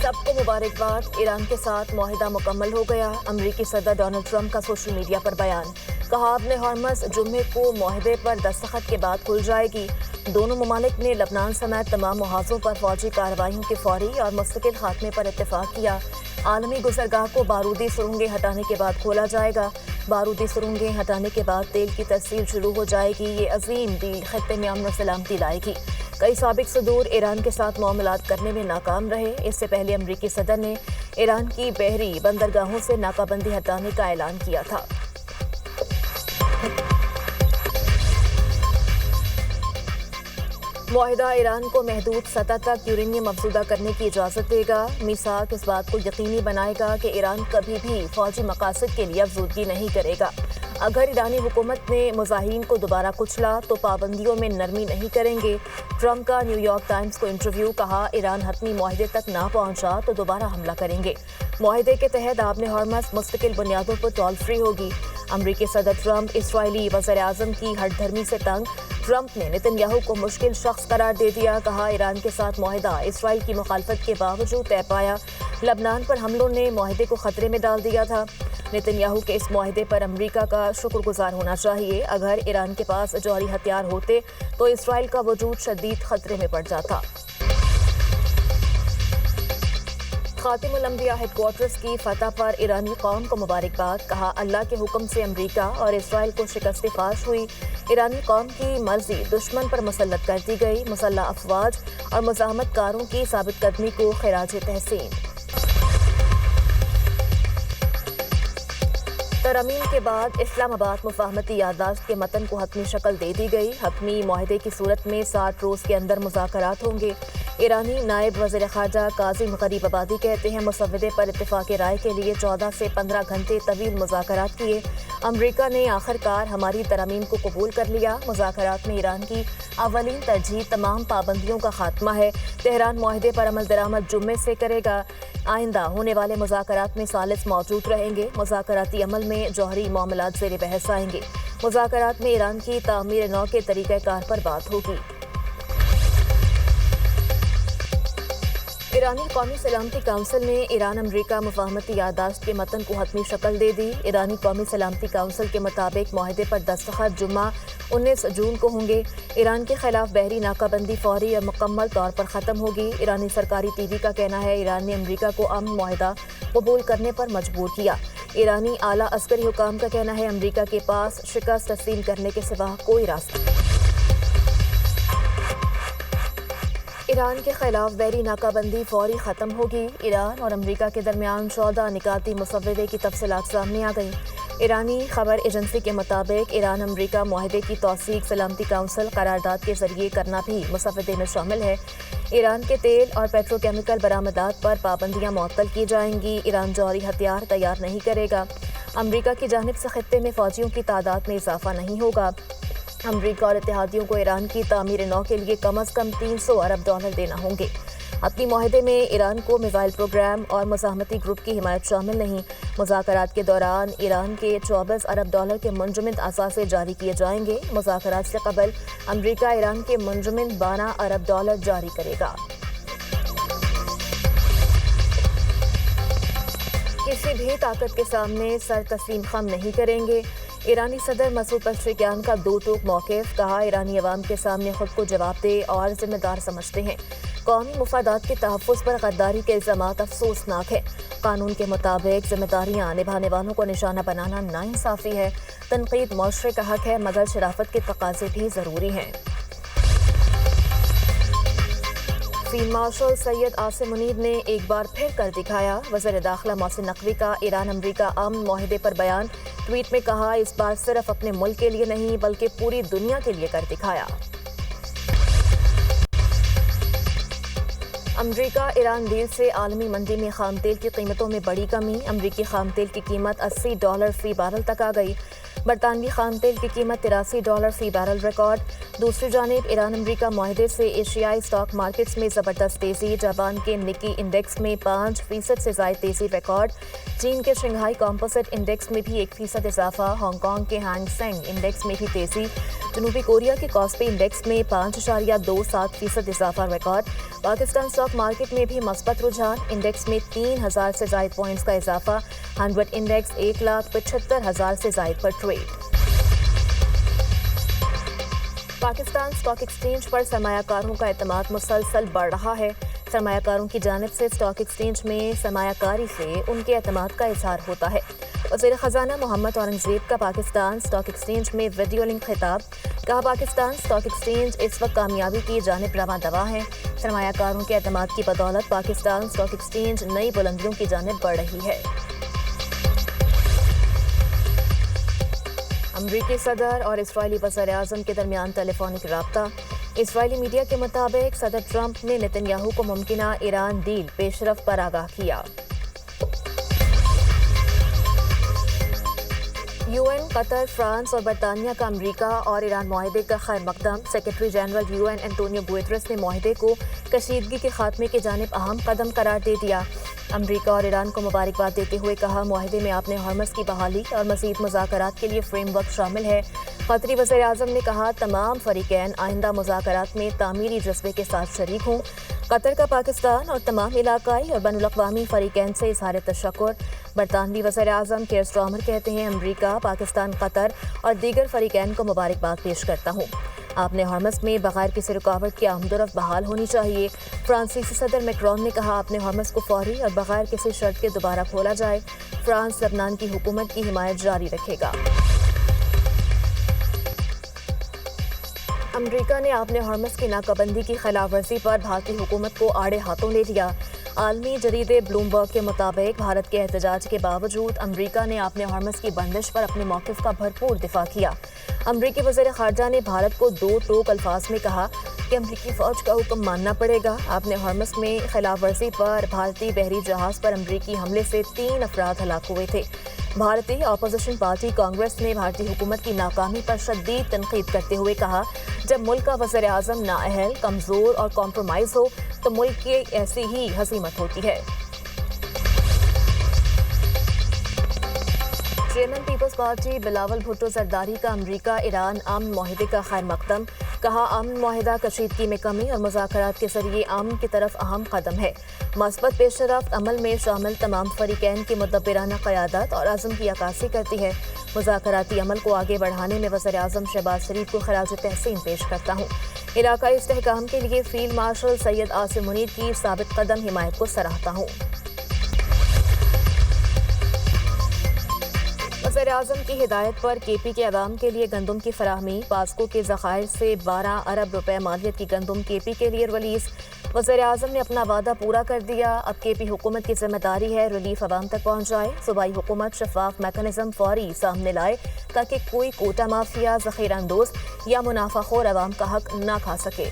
سب کو مبارکباد، ایران کے ساتھ معاہدہ مکمل ہو گیا۔ امریکی صدر ڈونلڈ ٹرمپ کا سوشل میڈیا پر بیان۔ کہا ابن ہارمز جمعے کو معاہدے پر دستخط کے بعد کھل جائے گی۔ دونوں ممالک نے لبنان سمیت تمام محاذوں پر فوجی کارروائیوں کے فوری اور مستقل خاتمے پر اتفاق کیا۔ عالمی گزرگاہ کو بارودی سرنگیں ہٹانے کے بعد کھولا جائے گا۔ بارودی سرنگیں ہٹانے کے بعد تیل کی ترسیل شروع ہو جائے گی۔ یہ عظیم ڈیل خطے میں امن و سلامتی لائے گی۔ کئی سابق صدور ایران کے ساتھ معاملات کرنے میں ناکام رہے۔ اس سے پہلے امریکی صدر نے ایران کی بحری بندرگاہوں سے ناکہ بندی ہٹانے کا اعلان کیا تھا۔ معاہدہ ایران کو محدود سطح تک یورینیم افزودہ کرنے کی اجازت دے گا۔ میثاق اس بات کو یقینی بنائے گا کہ ایران کبھی بھی فوجی مقاصد کے لیے افزودگی نہیں کرے گا۔ اگر ایرانی حکومت نے مظاہرین کو دوبارہ کچلا تو پابندیوں میں نرمی نہیں کریں گے۔ ٹرمپ کا نیو یارک ٹائمز کو انٹرویو۔ کہا ایران حتمی معاہدے تک نہ پہنچا تو دوبارہ حملہ کریں گے۔ معاہدے کے تحت آبن ہارمز مستقل بنیادوں پر ٹول فری ہوگی۔ امریکی صدر ٹرمپ اسرائیلی وزیر اعظم کی ہٹ دھرمی سے تنگ۔ ٹرمپ نے نتن یاہو کو مشکل شخص قرار دے دیا۔ کہا ایران کے ساتھ معاہدہ اسرائیل کی مخالفت کے باوجود طے پایا۔ لبنان پر حملوں نے معاہدے کو خطرے میں ڈال دیا تھا۔ نتن یاہو کے اس معاہدے پر امریکہ کا شکر گزار ہونا چاہیے۔ اگر ایران کے پاس جوہری ہتھیار ہوتے تو اسرائیل کا وجود شدید خطرے میں پڑ جاتا۔ خاتم الانبیاء ہیڈ کوارٹرز کی فتح پر ایرانی قوم کو مبارکباد۔ کہا اللہ کے حکم سے امریکہ اور اسرائیل کو شکست فاش ہوئی۔ ایرانی قوم کی مرضی دشمن پر مسلط کر دی گئی۔ مسلح افواج اور مزاحمت کاروں کی ثابت قدمی کو خراج تحسین۔ ترامیم کے بعد اسلام آباد مفاہمتی یادداشت کے متن کو حتمی شکل دے دی گئی۔ حتمی معاہدے کی صورت میں 60 روز کے اندر مذاکرات ہوں گے۔ ایرانی نائب وزیر خارجہ کاظم غریب آبادی کہتے ہیں مسودے پر اتفاق رائے کے لیے 14 سے 15 گھنٹے طویل مذاکرات کیے۔ امریکہ نے آخرکار ہماری ترامیم کو قبول کر لیا۔ مذاکرات میں ایران کی اولین ترجیح تمام پابندیوں کا خاتمہ ہے۔ تہران معاہدے پر عمل درآمد جمعے سے کرے گا۔ آئندہ ہونے والے مذاکرات میں ثالث موجود رہیں گے۔ مذاکراتی عمل میں جوہری معاملات زیر بحث آئیں گے۔ مذاکرات میں ایران کی تعمیر نو کے طریقہ کار پر بات ہوگی۔ ایرانی قومی سلامتی کونسل نے ایران امریکہ مفاہمتی یادداشت کے متن کو حتمی شکل دے دی۔ ایرانی قومی سلامتی کونسل کے مطابق معاہدے پر دستخط جمعہ 19 جون کو ہوں گے۔ ایران کے خلاف بحری ناکہ بندی فوری اور مکمل طور پر ختم ہوگی۔ ایرانی سرکاری ٹی وی کا کہنا ہے ایران نے امریکہ کو امن معاہدہ قبول کرنے پر مجبور کیا۔ ایرانی اعلیٰ عسکری حکام کا کہنا ہے امریکہ کے پاس شکست تسلیم کرنے کے سوا کوئی راستہ نہیں۔ ایران کے خلاف بحری ناکہ بندی فوری ختم ہوگی۔ ایران اور امریکہ کے درمیان 14 نکاتی مسودے کی تفصیلات سامنے آ گئیں۔ ایرانی خبر ایجنسی کے مطابق ایران امریکہ معاہدے کی توثیق سلامتی کونسل قرارداد کے ذریعے کرنا بھی مسودے میں شامل ہے۔ ایران کے تیل اور پیٹروکیمیکل برآمدات پر پابندیاں معطل کی جائیں گی۔ ایران جوہری ہتھیار تیار نہیں کرے گا۔ امریکہ کی جانب سے خطے میں فوجیوں کی تعداد میں اضافہ نہیں ہوگا۔ امریکہ اور اتحادیوں کو ایران کی تعمیر نو کے لیے کم از کم $300 ارب دینا ہوں گے۔ حتمی معاہدے میں ایران کو میزائل پروگرام اور مزاحمتی گروپ کی حمایت شامل نہیں۔ مذاکرات کے دوران ایران کے $24 ارب کے منجمد اثاثے جاری کیے جائیں گے۔ مذاکرات سے قبل امریکہ ایران کے منجمد $12 ارب جاری کرے گا۔ کسی بھی طاقت کے سامنے سر تسلیم خم نہیں کریں گے۔ ایرانی صدر مسعود پزشکیان کا دو ٹوک موقف۔ کہا ایرانی عوام کے سامنے خود کو جواب دہ اور ذمہ دار سمجھتے ہیں۔ قومی مفادات کے تحفظ پر غداری کے الزامات افسوسناک ہیں۔ قانون کے مطابق ذمہ داریاں نبھانے والوں کو نشانہ بنانا ناانصافی ہے۔ تنقید معاشرے کا حق ہے مگر شرافت کے تقاضے بھی ضروری ہیں۔ فیلڈ مارشل سید عاصم منیب نے ایک بار پھر کر دکھایا۔ وزیر داخلہ محسن نقوی کا ایران امریکہ امن معاہدے پر بیان۔ ٹویٹ میں کہا اس بار صرف اپنے ملک کے لیے نہیں بلکہ پوری دنیا کے لیے کر دکھایا۔ امریکہ ایران ڈیل سے عالمی منڈی میں خام تیل کی قیمتوں میں بڑی کمی۔ امریکی خام تیل کی قیمت $80 فی بارل تک آ گئی۔ برطانوی خام تیل کی قیمت $83 فی بیرل ریکارڈ۔ دوسری جانب ایران امریکہ معاہدے سے ایشیائی اسٹاک مارکیٹس میں زبردست تیزی، جاپان کے نکی انڈیکس میں 5% سے زائد تیزی ریکارڈ۔ چین کے شنگھائی کمپوزٹ انڈیکس میں بھی 1% اضافہ، ہانگ کانگ کے ہانگ سینگ انڈیکس میں بھی تیزی، جنوبی کوریا کے کاسپی انڈیکس میں 5.27% اضافہ ریکارڈ۔ پاکستان اسٹاک مارکیٹ میں بھی مثبت رجحان، انڈیکس میں 3000 سے زائد پوائنٹس کا اضافہ، 100 انڈیکس 1,75,000 سے زائد پر ٹریڈ۔ پاکستان اسٹاک ایکسچینج پر سرمایہ کاروں کا اعتماد مسلسل بڑھ رہا ہے۔ سرمایہ کاروں کی جانب سے اسٹاک ایکسچینج میں سرمایہ کاری سے ان کے اعتماد کا اظہار ہوتا ہے۔ وزیر خزانہ محمد اورنگزیب کا پاکستان اسٹاک ایکسچینج میں ویڈیو لنک خطاب، کہا پاکستان اسٹاک ایکسچینج اس وقت کامیابی کی جانب رواں دوا ہے۔ سرمایہ کاروں کے اعتماد کی بدولت پاکستان اسٹاک ایکسچینج نئی بلندیوں کی جانب بڑھ رہی ہے۔ امریکی صدر اور اسرائیلی وزیر اعظم کے درمیان ٹیلی فونک رابطہ۔ اسرائیلی میڈیا کے مطابق صدر ٹرمپ نے نتن یاہو کو ممکنہ ایران ڈیل پیش رفت پر آگاہ کیا۔ UN، قطر، فرانس اور برطانیہ کا امریکہ اور ایران معاہدے کا خیر مقدم۔ سیکرٹری جنرل UN انٹونیو گوئٹرس نے معاہدے کو کشیدگی کے خاتمے کی جانب اہم قدم قرار دے دیا۔ امریکہ اور ایران کو مبارکباد دیتے ہوئے کہا معاہدے میں آپ نے ہارمز کی بحالی اور مزید مذاکرات کے لیے فریم ورک شامل ہے۔ قطری وزیر اعظم نے کہا تمام فریقین آئندہ مذاکرات میں تعمیری جذبے کے ساتھ شریک ہوں۔ قطر کا پاکستان اور تمام علاقائی اور بین الاقوامی فریقین سے اظہار تشکر۔ برطانوی وزیر اعظم کیئر سٹارمر کہتے ہیں امریکہ، پاکستان، قطر اور دیگر فریقین کو مبارکباد پیش کرتا ہوں۔ آپ نے ہارمز میں بغیر کسی رکاوٹ کے آمد و رفت بحال ہونی چاہیے۔ فرانسیسی صدر میکرون نے کہا آپ نے ہارمز کو فوری اور بغیر کسی شرط کے دوبارہ کھولا جائے۔ فرانس لبنان کی حکومت کی حمایت جاری رکھے گا۔ امریکہ نے آپ نے ہارمز کی ناکہ بندی کی خلاف ورزی پر بھارتی حکومت کو آڑے ہاتھوں لے لیا۔ عالمی جریدے بلومبرگ کے مطابق بھارت کے احتجاج کے باوجود امریکہ نے آپ نے ہارمز کی بندش پر اپنے موقف کا بھرپور دفاع کیا۔ امریکی وزیر خارجہ نے بھارت کو دو ٹوک الفاظ میں کہا کہ امریکی فوج کا حکم ماننا پڑے گا۔ آپ نے ہارمز میں خلاف ورزی پر بھارتی بحری جہاز پر امریکی حملے سے 3 افراد ہلاک ہوئے تھے۔ بھارتی اپوزیشن پارٹی کانگریس نے بھارتی حکومت کی ناکامی پر شدید تنقید کرتے ہوئے کہا جب ملک کا وزیر اعظم نااہل، کمزور اور کمپرومائز ہو تو ملک کی ایسی ہی ہزیمت ہوتی ہے۔ چیئرمین پیپلز پارٹی بلاول بھٹو زرداری کا امریکہ ایران امن معاہدے کا خیر مقدم، کہا امن معاہدہ کشیدگی میں کمی اور مذاکرات کے ذریعے امن کی طرف اہم قدم ہے۔ مثبت پیش رفت عمل میں شامل تمام فریقین کی مدبرانہ قیادت اور عزم کی عکاسی کرتی ہے۔ مذاکراتی عمل کو آگے بڑھانے میں وزیر اعظم شہباز شریف کو خراج تحسین پیش کرتا ہوں۔ علاقائی استحکام کے لیے فیلڈ مارشل سید عاصم منیر کی ثابت قدم حمایت کو سراہتا ہوں۔ وزیر اعظم کی ہدایت پر کے پی کے عوام کے لیے گندم کی فراہمی، پاسکو کے ذخائر سے 12 ارب روپے مالیت کی گندم کے پی کے لیے ریلیز۔ وزیر اعظم نے اپنا وعدہ پورا کر دیا، اب کے پی حکومت کی ذمہ داری ہے ریلیف عوام تک پہنچائے۔ صوبائی حکومت شفاف میکانزم فوری سامنے لائے تاکہ کوئی کوٹا مافیا، ذخیرہ اندوز یا منافع خور عوام کا حق نہ کھا سکے۔